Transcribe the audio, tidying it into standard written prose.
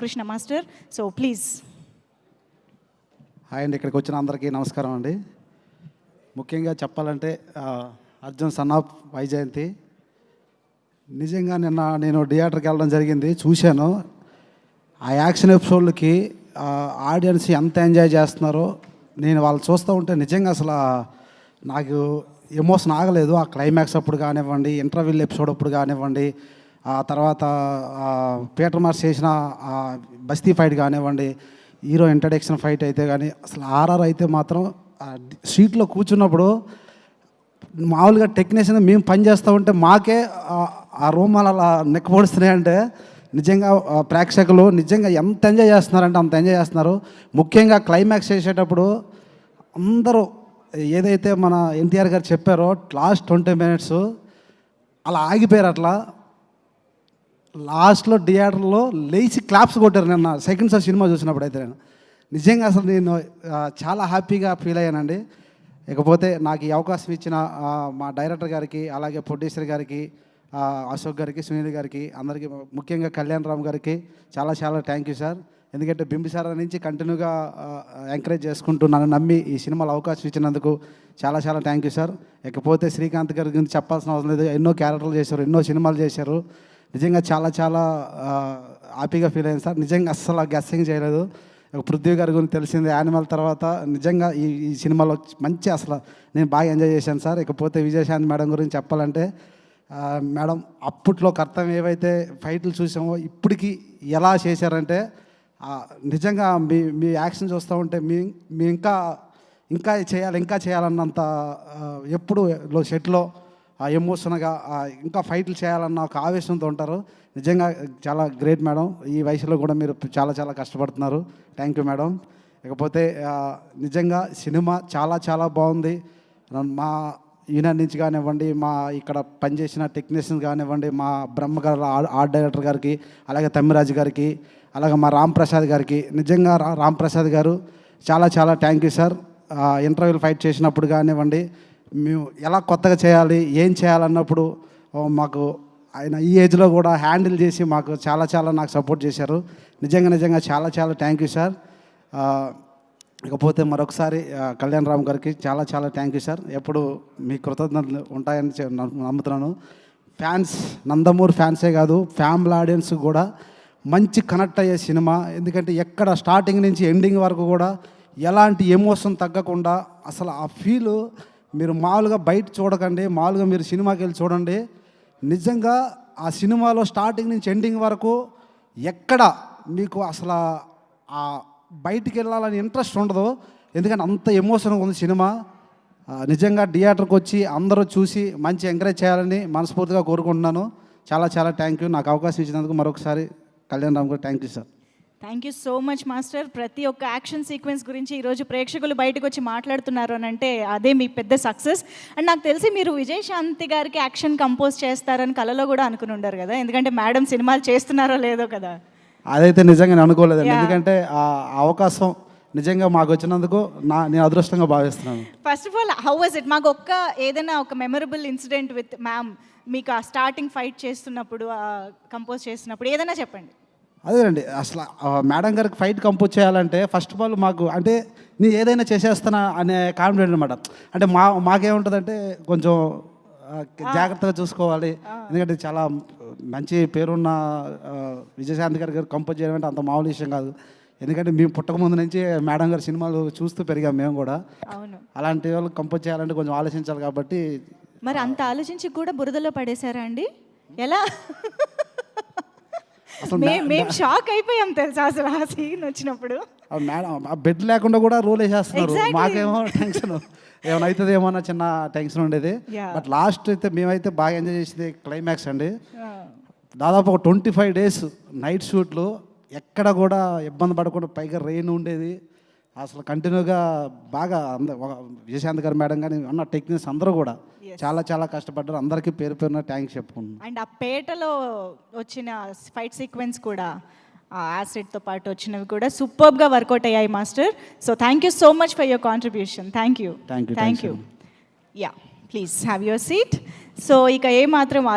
Krishna master. So please. Hi అండి, ఇక్కడికి వచ్చిన అందరికీ నమస్కారం అండి. ముఖ్యంగా చెప్పాలంటే అర్జున్ సన్ ఆఫ్ వైజయంతి నిజంగా నిన్న నేను థియేటర్కి వెళ్ళడం జరిగింది, చూశాను. ఆ యాక్షన్ ఎపిసోడ్లకి ఆడియన్స్ ఎంత ఎంజాయ్ చేస్తున్నారో నేను వాళ్ళు చూస్తూ ఉంటే నిజంగా అసలు నాకు ఎమోషన్ ఆగలేదు. ఆ క్లైమాక్స్ అప్పుడు కానివ్వండి, ఇంటర్వ్యూల్ ఎపిసోడ్ అప్పుడు కానివ్వండి, ఆ తర్వాత పీటర్ మార్స్ చేసిన బస్తీ ఫైట్ కానివ్వండి, హీరో ఇంట్రడక్షన్ ఫైట్ అయితే కానీ, అసలు ఆర్ఆర్ అయితే మాత్రం సీట్లో కూర్చున్నప్పుడు మామూలుగా టెక్నీషియన్ మేము పని చేస్తూ ఉంటే మాకే ఆ రూమాలు అలా నెక్కపొడుస్తున్నాయంటే నిజంగా ప్రేక్షకులు నిజంగా ఎంత ఎంజాయ్ చేస్తున్నారంటే అంత ఎంజాయ్ చేస్తున్నారు. ముఖ్యంగా క్లైమాక్స్ చేసేటప్పుడు అందరూ ఏదైతే మన ఎన్టీఆర్ గారు చెప్పారో లాస్ట్ 20 minutes అలా ఆగిపోయారు. అట్లా లాస్ట్లో థియేటర్లో లేచి క్లాప్స్ కొట్టారు నిన్న సెకండ్ షో సినిమా చూసినప్పుడు. అయితే నేను నిజంగా అసలు నేను చాలా హ్యాపీగా ఫీల్ అయ్యానండి. ఇకపోతే నాకు ఈ అవకాశం ఇచ్చిన మా డైరెక్టర్ గారికి, అలాగే ప్రొడ్యూసర్ గారికి, అశోక్ గారికి, సునీల్ గారికి, అందరికీ, ముఖ్యంగా కళ్యాణ్ రామ్ గారికి చాలా చాలా థ్యాంక్ యూ సార్. ఎందుకంటే బింబిసారా నుంచి కంటిన్యూగా ఎంకరేజ్ చేసుకుంటూ నన్ను నమ్మి ఈ సినిమాలో అవకాశం ఇచ్చినందుకు చాలా చాలా థ్యాంక్ యూ సార్. ఇకపోతే శ్రీకాంత్ గారి గురించి చెప్పాల్సిన అవసరం లేదు. ఎన్నో క్యారెక్టర్లు చేశారు, ఎన్నో సినిమాలు చేశారు. నిజంగా చాలా చాలా హ్యాపీగా ఫీల్ అయ్యాను సార్. నిజంగా అస్సలు గెస్సింగ్ చేయలేదు. పృథ్వీ గారి గురించి తెలిసింది యానిమల్ తర్వాత. నిజంగా ఈ సినిమాలో మంచి అసలు నేను బాగా ఎంజాయ్ చేశాను సార్. ఇకపోతే విజయశాంతి మేడం గురించి చెప్పాలంటే, మేడం అప్పట్లో కర్తవ్యం ఏవైతే ఫైట్లు చూసామో ఇప్పటికీ ఎలా చేశారంటే నిజంగా మీ యాక్షన్ చూస్తూ ఉంటే మీ ఇంకా చేయాలన్నంత ఎప్పుడు సెట్లో ఎమోషన్గా ఇంకా ఫైట్లు చేయాలన్న ఒక ఆవేశంతో ఉంటారు. నిజంగా చాలా గ్రేట్ మేడం. ఈ వయసులో కూడా మీరు చాలా చాలా కష్టపడుతున్నారు. Thank you madam. ఇకపోతే నిజంగా సినిమా చాలా చాలా బాగుంది. మా యూనియన్ నుంచి కానివ్వండి, మా ఇక్కడ పనిచేసిన టెక్నీషియన్స్ కానివ్వండి, మా బ్రహ్మగారు ఆర్ట్ డైరెక్టర్ గారికి, అలాగే తమ్మిరాజు గారికి, అలాగే మా రాంప్రసాద్ గారికి, నిజంగా రాంప్రసాద్ గారు చాలా చాలా థ్యాంక్ యూ సార్. ఇంటర్వ్యూలు ఫైట్ చేసినప్పుడు కానివ్వండి, మేము ఎలా కొత్తగా చేయాలి, ఏం చేయాలన్నప్పుడు మాకు ఆయన ఈ ఏజ్లో కూడా హ్యాండిల్ చేసి మాకు చాలా చాలా నాకు సపోర్ట్ చేశారు. నిజంగా చాలా చాలా థ్యాంక్ యూ సార్. ఇకపోతే మరొకసారి కళ్యాణ్ రామ్ గారికి చాలా చాలా థ్యాంక్ యూ సార్. ఎప్పుడు మీ కృతజ్ఞతలు ఉంటాయని నమ్ముతున్నాను. ఫ్యాన్స్, నందమూరి ఫ్యాన్సే కాదు, ఫ్యామిలీ ఆడియన్స్ కూడా మంచి కనెక్ట్ అయ్యే సినిమా. ఎందుకంటే ఎక్కడ స్టార్టింగ్ నుంచి ఎండింగ్ వరకు కూడా ఎలాంటి ఎమోషన్ తగ్గకుండా అసలు ఆ ఫీలు మీరు మామూలుగా బయట చూడకండి, మామూలుగా మీరు సినిమాకి వెళ్ళి చూడండి. నిజంగా ఆ సినిమాలో స్టార్టింగ్ నుంచి ఎండింగ్ వరకు ఎక్కడ మీకు అసలు ఆ బయటికి వెళ్ళాలని ఇంట్రెస్ట్ ఉండదు. ఎందుకంటే అంత ఎమోషన్గా ఉంది సినిమా. నిజంగా థియేటర్కి వచ్చి అందరూ చూసి మంచి ఎంకరేజ్ చేయాలని మనస్ఫూర్తిగా కోరుకుంటున్నాను. చాలా చాలా థ్యాంక్ యూ. నాకు అవకాశం ఇచ్చినందుకు మరొకసారి కళ్యాణ్ రామ్ గారు thank you sir. Thank you so much master. ప్రతి ఒక్క యాక్షన్ సీక్వెన్స్ గురించి ఈరోజు ప్రేక్షకులు బయటకు వచ్చి మాట్లాడుతున్నారు అని అంటే అదే మీ పెద్ద సక్సెస్. అండ్ నాకు తెలిసి మీరు విజయశాంతి గారికి యాక్షన్ కంపోజ్ చేస్తారని కలలో కూడా అనుకుని ఉండరు కదా, ఎందుకంటే మేడం సినిమాలు చేస్తున్నారో లేదో కదా. అదైతే నిజంగా నేను అనుకోలేదండి. ఎందుకంటే ఆ అవకాశం నిజంగా మాకు వచ్చినందుకు నేను అదృష్టంగా భావిస్తున్నాను. First of all how was it? మాకు ఏదైనా ఒక మెమరబుల్ ఇన్సిడెంట్ విత్ మ్యామ్, మీకు ఆ స్టార్టింగ్ ఫైట్ చేస్తున్నప్పుడు, కంపోజ్ చేస్తున్నప్పుడు ఏదైనా చెప్పండి. అదేనండి, అసలు మేడం గారికి ఫైట్ కంపోజ్ చేయాలంటే ఫస్ట్ ఆఫ్ ఆల్ మాకు అంటే నేను ఏదైనా చేసేస్తానా అనే కాన్ఫిడెంట్ అనమాట. అంటే మాకేముంటుందంటే కొంచెం జాగ్రత్తగా చూసుకోవాలి. ఎందుకంటే చాలా మంచి పేరున్న విజయశాంతి గారి కంపోజ్ చేయడం అంటే అంత మామూలు విషయం కాదు. ఎందుకంటే మేము పుట్టక ముందు నుంచి మేడం గారి సినిమాలు చూస్తూ పెరిగాం మేము కూడా. అవును, అలాంటి వాళ్ళు కంపోజ్ చేయాలంటే కొంచెం ఆలోచించాలి కాబట్టి. మరి అంత ఆలోచించి కూడా బురదలో పడేశారా అండి? ఎలా? మేము షాక్ అయిపోయాం తెలుసా అసలు ఆ సీన్ వచ్చినప్పుడు. మేడం ఆ బెడ్ లేకుండా కూడా రోల్ వేసేస్తున్నారు. మాకేమో టెన్షన్ ఏమైనా అవుతుందేమో అన్న చిన్న టెన్షన్ ఉండేది. బట్ లాస్ట్ అయితే మేమైతే బాగా ఎంజాయ్ చేసేది క్లైమాక్స్ అండి. దాదాపు ఒక 25 days నైట్ షూట్లు, ఎక్కడ కూడా ఇబ్బంది పడకుండా, పైగా రెయిన్ ఉండేది. అసలు కంటిన్యూగా బాగా విజయశాంతి గారు మేడం కానీ ఉన్న టెక్నీషియన్స్ అందరూ కూడా చాలా చాలా కష్టపడ్డారు. అందరికీ పేరు పేరున థ్యాంక్స్ చెప్పుకున్నాను. అండ్ ఆ పేటలో వచ్చిన ఫైట్ సీక్వెన్స్ కూడా యాసిడ్తో పాటు వచ్చినవి కూడా సూపర్గా వర్కౌట్ అయ్యాయి master. So thank you so much for your contribution. Thank you. Yeah, please have your seat. So ఇక ఏమాత్రం